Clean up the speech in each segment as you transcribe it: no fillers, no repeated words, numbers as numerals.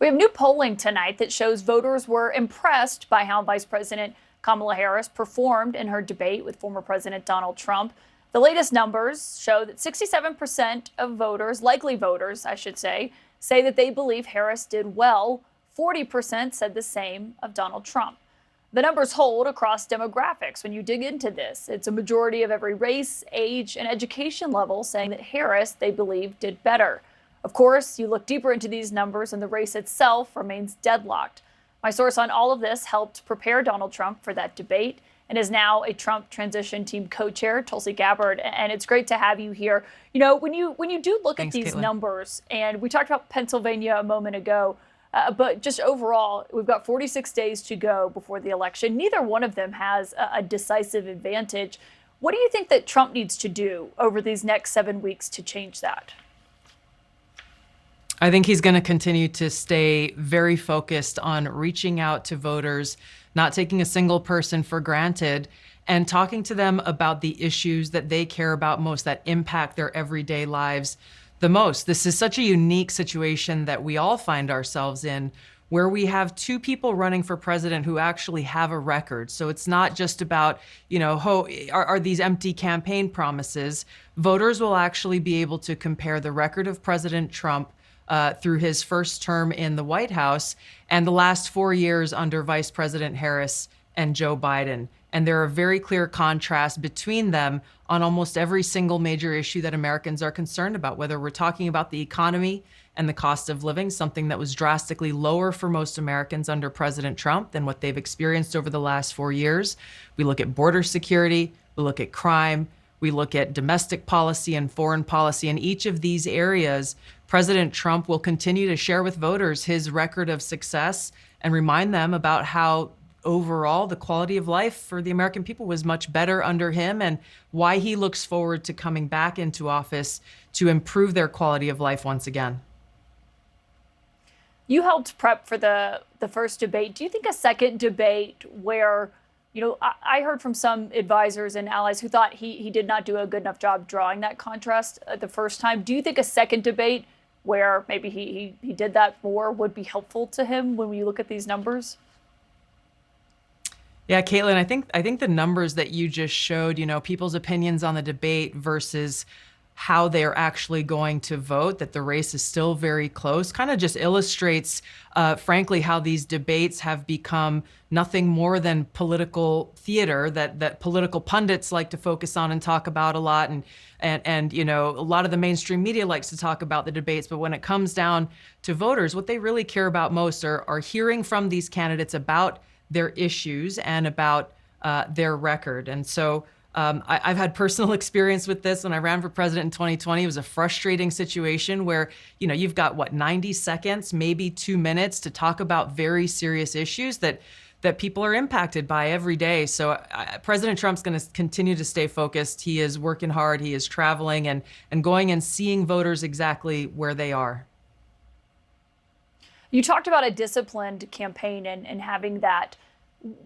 We have new polling tonight that shows voters were impressed by how Vice President Kamala Harris performed in her debate with former President Donald Trump. The latest numbers show that 67% of voters, likely voters, I should say that they believe Harris did well. 40% said the same of Donald Trump. The numbers hold across demographics. When you dig into this, it's a majority of every race, age, and education level saying that Harris, they believe, did better. Of course, you look deeper into these numbers and the race itself remains deadlocked. My source on all of this helped prepare Donald Trump for that debate and is now a Trump transition team co-chair, Tulsi Gabbard. And it's great to have you here. You know, when you do look Thanks, at these Caitlin. numbers, and we talked about Pennsylvania a moment ago, but just overall, we've got 46 days to go before the election. Neither one of them has a decisive advantage. What do you think that Trump needs to do over these next 7 weeks to change that? I think he's going to continue to stay very focused on reaching out to voters, not taking a single person for granted, and talking to them about the issues that they care about most, that impact their everyday lives the most. This is such a unique situation that we all find ourselves in, where we have two people running for president who actually have a record. So it's not just about, are these empty campaign promises? Voters will actually be able to compare the record of President Trump through his first term in the White House and the last 4 years under Vice President Harris and Joe Biden. And there are very clear contrasts between them on almost every single major issue that Americans are concerned about, whether we're talking about the economy and the cost of living, something that was drastically lower for most Americans under President Trump than what they've experienced over the last 4 years. We look at border security, we look at crime, we look at domestic policy and foreign policy. In each of these areas, President Trump will continue to share with voters his record of success and remind them about how overall the quality of life for the American people was much better under him and why he looks forward to coming back into office to improve their quality of life once again. You helped prep for the first debate. Do you think a second debate where, I heard from some advisors and allies who thought he did not do a good enough job drawing that contrast the first time. Do you think a second debate where maybe he did that more would be helpful to him when you look at these numbers? Yeah, Caitlin, I think the numbers that you just showed, people's opinions on the debate versus how they're actually going to vote, that the race is still very close, kind of just illustrates, frankly, how these debates have become nothing more than political theater that political pundits like to focus on and talk about a lot. And a lot of the mainstream media likes to talk about the debates. But when it comes down to voters, what they really care about most are hearing from these candidates about their issues and about their record. And so I've had personal experience with this. When I ran for president in 2020, it was a frustrating situation where, you've got 90 seconds, maybe 2 minutes to talk about very serious issues that people are impacted by every day. So President Trump's going to continue to stay focused. He is working hard. He is traveling and going and seeing voters exactly where they are. You talked about a disciplined campaign and having that.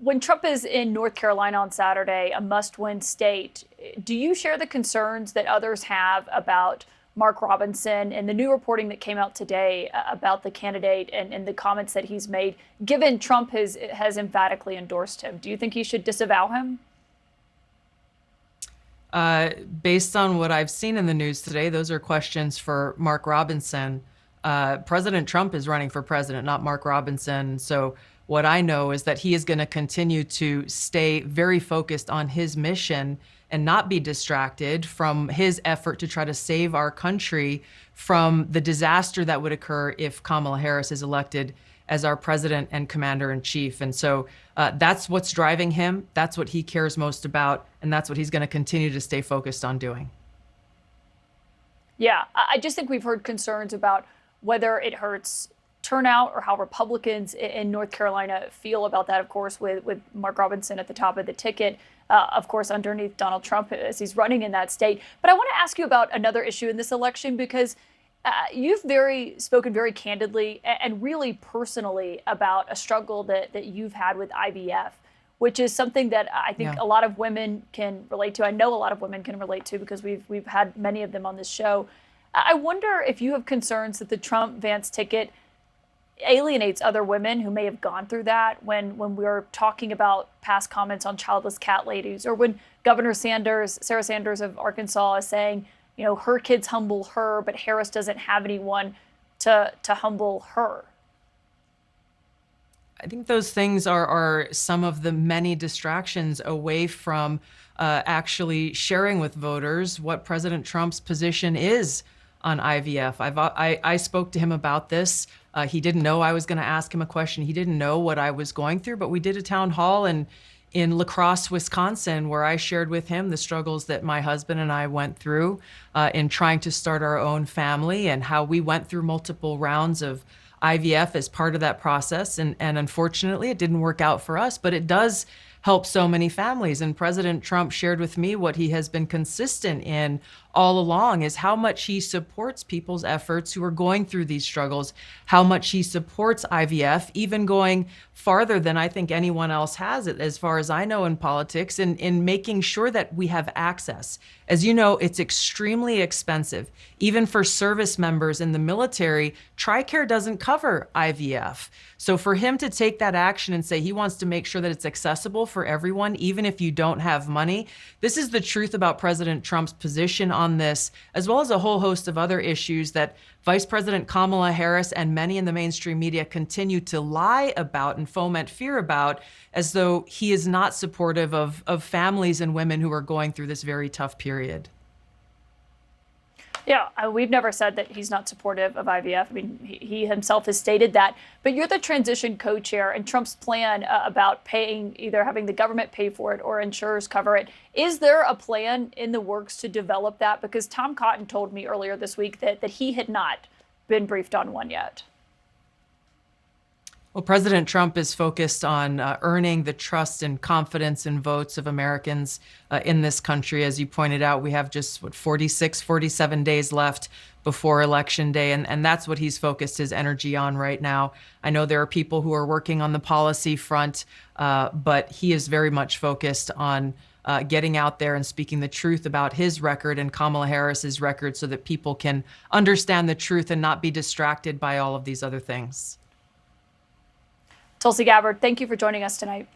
When Trump is in North Carolina on Saturday, a must-win state, do you share the concerns that others have about Mark Robinson and the new reporting that came out today about the candidate and the comments that he's made, given Trump has emphatically endorsed him? Do you think he should disavow him? Based on what I've seen in the news today, those are questions for Mark Robinson. President Trump is running for president, not Mark Robinson. So what I know is that he is going to continue to stay very focused on his mission and not be distracted from his effort to try to save our country from the disaster that would occur if Kamala Harris is elected as our president and commander in chief. And so that's what's driving him. That's what he cares most about. And that's what he's going to continue to stay focused on doing. Yeah, I just think we've heard concerns about whether it hurts turnout or how Republicans in North Carolina feel about that, of course, with Mark Robinson at the top of the ticket, of course, underneath Donald Trump as he's running in that state. But I want to ask you about another issue in this election, because you've spoken very candidly and really personally about a struggle that you've had with IVF, which is something that I think a lot of women can relate to. I know a lot of women can relate to because we've had many of them on this show. I wonder if you have concerns that the Trump-Vance ticket alienates other women who may have gone through that when we're talking about past comments on childless cat ladies, or when Governor Sanders, Sarah Sanders of Arkansas, is saying, you know, her kids humble her, but Harris doesn't have anyone to humble her. I think those things are some of the many distractions away from actually sharing with voters what President Trump's position is on IVF. I spoke to him about this. He didn't know I was going to ask him a question. He didn't know what I was going through, but we did a town hall in La Crosse, Wisconsin, where I shared with him the struggles that my husband and I went through in trying to start our own family, and how we went through multiple rounds of IVF as part of that process. And unfortunately, it didn't work out for us, but it does help so many families. And President Trump shared with me what he has been consistent in all along, is how much he supports people's efforts who are going through these struggles, how much he supports IVF, even going farther than I think anyone else has, as far as I know, in politics, in making sure that we have access. As you know, it's extremely expensive. Even for service members in the military, TRICARE doesn't cover IVF. So for him to take that action and say he wants to make sure that it's accessible for everyone, even if you don't have money, this is the truth about President Trump's position on this, as well as a whole host of other issues that Vice President Kamala Harris and many in the mainstream media continue to lie about and foment fear about, as though he is not supportive of families and women who are going through this very tough period. Yeah, we've never said that he's not supportive of IVF. I mean, he himself has stated that. But you're the transition co-chair, and Trump's plan about paying, either having the government pay for it or insurers cover it. Is there a plan in the works to develop that? Because Tom Cotton told me earlier this week that he had not been briefed on one yet. Well, President Trump is focused on earning the trust and confidence and votes of Americans in this country. As you pointed out, we have just 47 days left before Election Day, and that's what he's focused his energy on right now. I know there are people who are working on the policy front, but he is very much focused on getting out there and speaking the truth about his record and Kamala Harris's record, so that people can understand the truth and not be distracted by all of these other things. Tulsi Gabbard, thank you for joining us tonight.